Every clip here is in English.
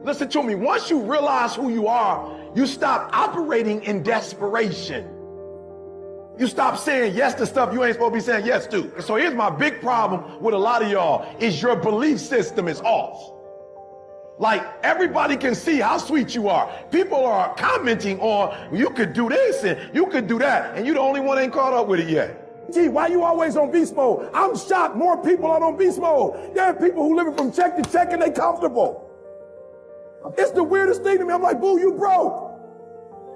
Listen to me. Once you realize who you are, you stop operating in desperation. You stop saying yes to stuff you ain't supposed to be saying yes to. So here's my big problem with a lot of y'all is your belief system is off. Like, everybody can see how sweet you are. People are commenting on, you could do this and you could do that, and you the only one ain't caught up with it yet. Gee, why you always on beast mode? I'm shocked more people are on beast mode. There are people who living from check to check and they comfortable. It's the weirdest thing to me. I'm like, boo, you broke.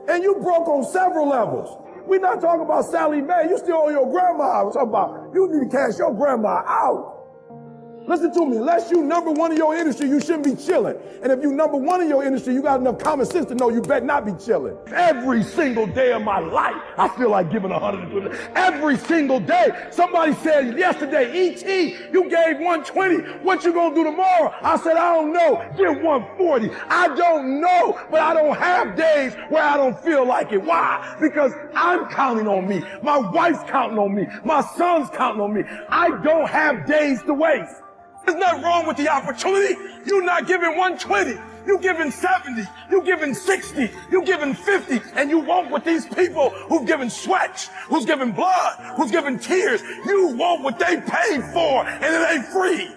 And you broke on several levels. We're not talking about Sally Mae. You still owe your grandma. We're talking about you need to cash your grandma out. Listen to me, unless you number one in your industry, you shouldn't be chilling. And if you number one in your industry, you got enough common sense to know you better not be chilling. Every single day of my life, I feel like giving 120. Every single day. Somebody said yesterday, E.T., you gave 120. What you gonna do tomorrow? I said, I don't know. Give 140. I don't know, but I don't have days where I don't feel like it. Why? Because I'm counting on me. My wife's counting on me. My son's counting on me. I don't have days to waste. There's nothing wrong with the opportunity. You're not giving 120. You're giving 70. You're giving 60. You're giving 50. And you want what these people who've given sweat, who's given blood, who's given tears, you want what they paid for, and it ain't free.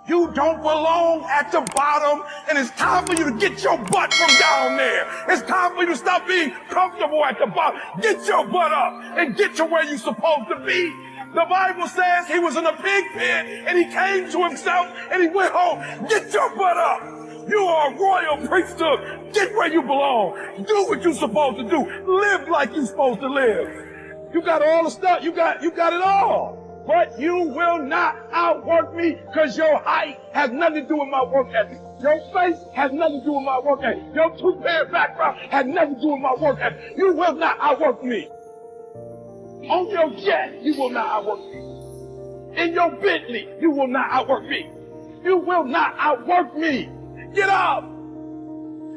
You don't belong at the bottom, and it's time for you to get your butt from down there. It's time for you to stop being comfortable at the bottom. Get your butt up and get to where you're supposed to be. The Bible says he was in a pig pit and he came to himself and he went home. Get your butt up. You are a royal priesthood. Get where you belong. Do what you're supposed to do. Live like you're supposed to live. You got all the stuff. You got it all. But you will not outwork me because your height has nothing to do with my work ethic. Your face has nothing to do with my work ethic. Your two-parent background has nothing to do with my work ethic. You will not outwork me. On your jet, you will not outwork me. In your Bentley, you will not outwork me. You will not outwork me. Get up.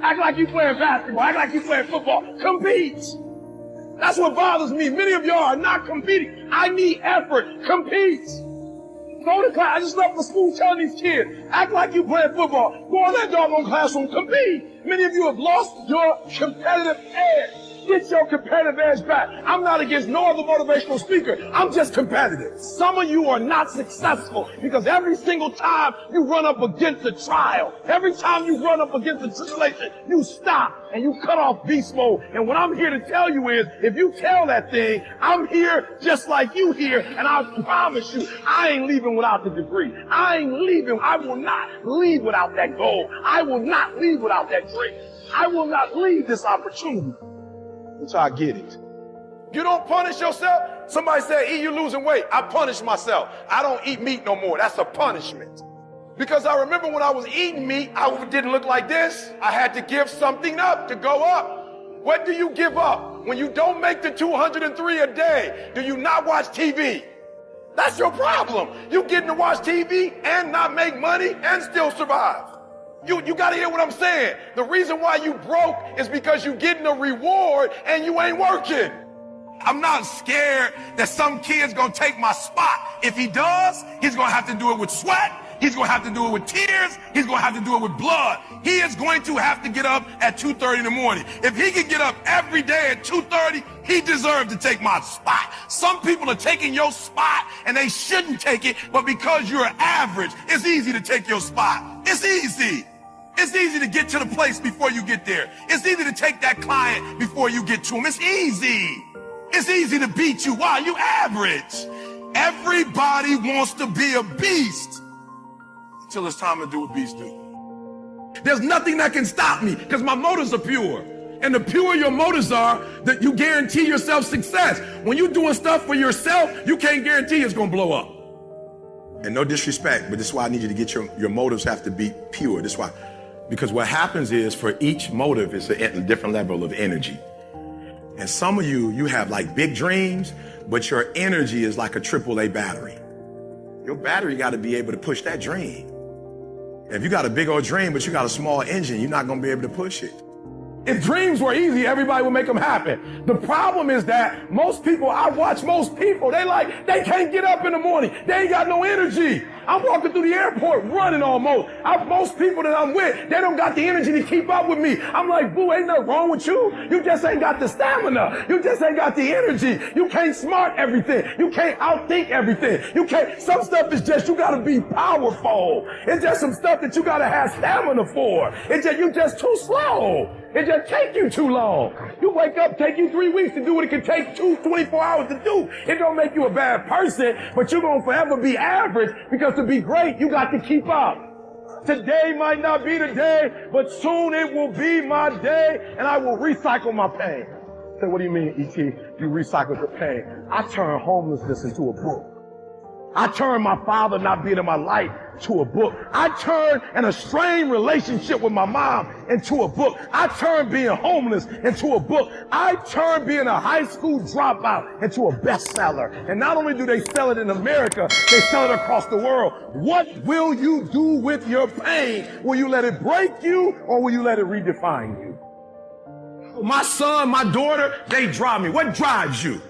Act like you playing basketball. Act like you playing football. Compete. That's what bothers me. Many of y'all are not competing. I need effort. Compete. Go to class. I just left the school telling these kids, act like you playing football. Go in that doggone classroom. Compete. Many of you have lost your competitive edge. Get your competitive edge back. I'm not against no other motivational speaker. I'm just competitive. Some of you are not successful because every single time you run up against a trial, every time you run up against a tribulation, you stop and you cut off beast mode. And what I'm here to tell you is, if you tell that thing, I'm here just like you here, and I promise you, I ain't leaving without the degree. I ain't leaving. I will not leave without that goal. I will not leave without that dream. I will not leave this opportunity until I get it. You don't punish yourself. Somebody said, E, you losing weight. I punish myself. I don't eat meat no more. That's a punishment. Because I remember when I was eating meat, I didn't look like this. I had to give something up to go up. What do you give up? When you don't make the 203 a day, do you not watch TV? That's your problem. You getting to watch TV and not make money and still survive. You got to hear what I'm saying. The reason why you broke is because you getting a reward and you ain't working. I'm not scared that some kid's going to take my spot. If he does, he's going to have to do it with sweat. He's going to have to do it with tears. He's going to have to do it with blood. He is going to have to get up at 2:30 in the morning. If he can get up every day at 2:30, he deserves to take my spot. Some people are taking your spot and they shouldn't take it, but because you're average, it's easy to take your spot. It's easy. It's easy to get to the place before you get there. It's easy to take that client before you get to him. It's easy. It's easy to beat you. Why? You average. Everybody wants to be a beast until it's time to do what beasts do. There's nothing that can stop me because my motives are pure. And the purer your motives are, that you guarantee yourself success. When you're doing stuff for yourself, you can't guarantee it's going to blow up. And no disrespect, but this is why I need you to get your motives have to be pure. This is why. Because what happens is, for each motive is a different level of energy. And some of you have like big dreams, but your energy is like a AAA battery. Your battery got to be able to push that dream. If you got a big old dream, but you got a small engine, you're not going to be able to push it. If dreams were easy, everybody would make them happen. The problem is that most people, I watch most people, they can't get up in the morning. They ain't got no energy. I'm walking through the airport running almost. Most people that I'm with, they don't got the energy to keep up with me. I'm like, boo, ain't nothing wrong with you. You just ain't got the stamina. You just ain't got the energy. You can't smart everything. You can't outthink everything. You can't, some stuff is just, you gotta be powerful. It's just some stuff that you gotta have stamina for. It's just, you just too slow. It just take you too long. You wake up, take you 3 weeks to do what it can take 24 hours to do. It don't make you a bad person, but you're gonna forever be average, because to be great, you got to keep up. Today might not be the day, but soon it will be my day, and I will recycle my pain. Say, what do you mean, E.T.? You recycle your pain. I turn homelessness into a book. I turn my father not being in my life to a book. I turn an estranged relationship with my mom into a book. I turn being homeless into a book. I turn being a high school dropout into a bestseller. And not only do they sell it in America, they sell it across the world. What will you do with your pain? Will you let it break you, or will you let it redefine you? My son, my daughter, they drive me. What drives you?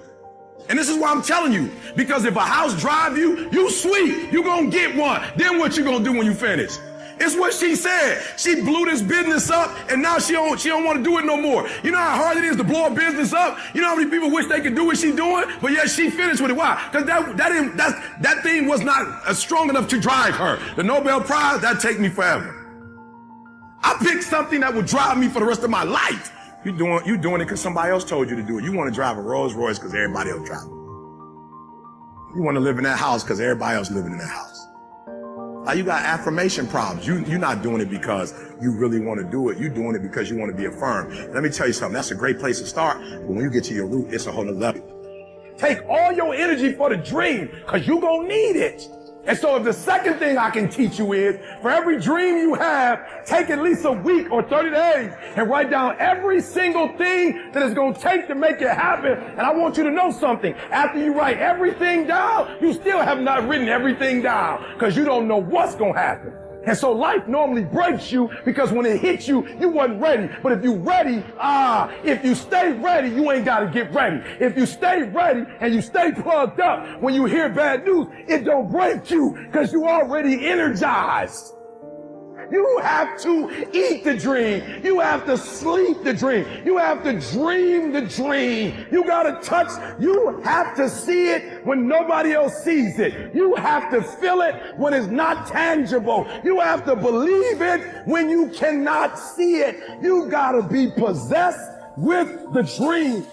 And this is why I'm telling you, because if a house drive you, you sweet, you gonna get one. Then what you gonna do when you finish? It's what she said. She blew this business up, and now she don't want to do it no more. You know how hard it is to blow a business up? You know how many people wish they could do what she's doing? But yet she finished with it. Why? Because that thing was not strong enough to drive her. The Nobel Prize, that'd take me forever. I picked something that would drive me for the rest of my life. You doing it because somebody else told you to do it. You want to drive a Rolls Royce because everybody else drives it. You want to live in that house because everybody else living in that house. Now you got affirmation problems. You're not doing it because you really want to do it. You're doing it because you want to be affirmed. Let me tell you something. That's a great place to start. But when you get to your root, it's a whole nother level. Take all your energy for the dream, because you're going to need it. And so if the second thing I can teach you is, for every dream you have, take at least a week or 30 days and write down every single thing that it's going to take to make it happen. And I want you to know something. After you write everything down, you still have not written everything down, because you don't know what's going to happen. And so life normally breaks you, because when it hits you, you wasn't ready. But if you ready, if you stay ready, you ain't got to get ready. If you stay ready and you stay plugged up, when you hear bad news, it don't break you, because you already energized. You have to eat the dream. You have to sleep the dream. You have to dream the dream. You got to touch. You have to see it when nobody else sees it. You have to feel it when it's not tangible. You have to believe it when you cannot see it. You got to be possessed with the dream.